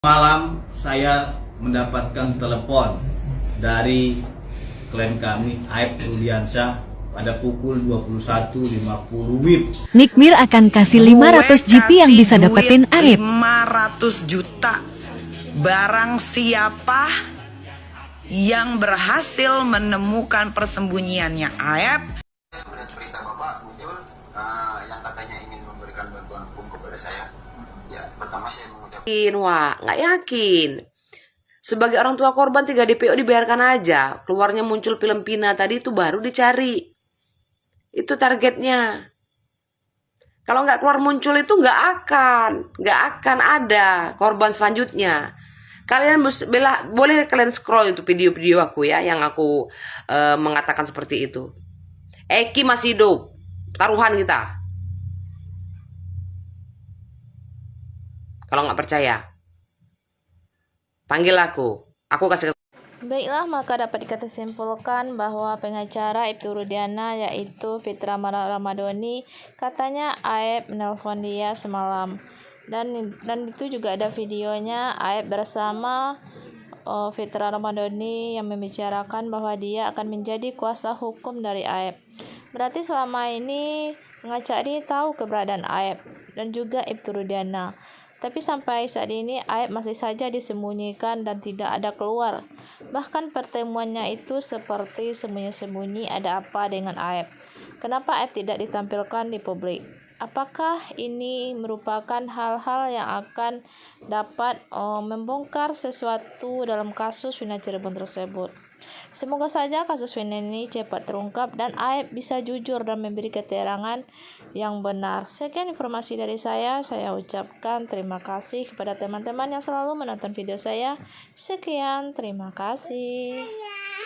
Malam saya mendapatkan telepon dari klien kami Aib Rudiansyah pada pukul 21.50 WIB. Nikmir akan kasih 500 GP yang bisa dapetin Aib. 500 juta. Barang siapa yang berhasil menemukan persembunyiannya Aib. Melihat berita Bapak muncul yang katanya ingin memberikan bantuan hukum kepada saya. Ya, pertama saya mengucapkan Wah, nggak yakin. Sebagai orang tua korban 3 DPO dibayarkan aja. Keluarnya muncul film Pina tadi itu baru dicari. Itu targetnya. Kalau nggak keluar muncul itu nggak akan ada korban selanjutnya. Kalian boleh kalian scroll itu video-video aku ya, yang aku mengatakan seperti itu. Eki masih hidup, taruhan kita. Kalau nggak percaya, panggil aku kasih. Baiklah, maka dapat kita simpulkan bahwa pengacara Ibtu Rudiana yaitu Fitra Ramadhani katanya Aib menelpon dia semalam, dan itu juga ada videonya Aib bersama Fitra Ramadhani yang membicarakan bahwa dia akan menjadi kuasa hukum dari Aib. Berarti selama ini pengacara ini tahu keberadaan Aib dan juga Ibtu Rudiana. Tapi sampai saat ini Aib masih saja disembunyikan dan tidak ada keluar. Bahkan pertemuannya itu seperti sembunyi-sembunyi ada apa dengan Aib. Kenapa Aib tidak ditampilkan di publik? Apakah ini merupakan hal-hal yang akan dapat membongkar sesuatu dalam kasus Vina Cirebon tersebut? Semoga saja kasus Vina ini cepat terungkap dan Aib bisa jujur dan memberi keterangan yang benar. Sekian informasi dari saya ucapkan terima kasih kepada teman-teman yang selalu menonton video saya. Sekian, terima kasih.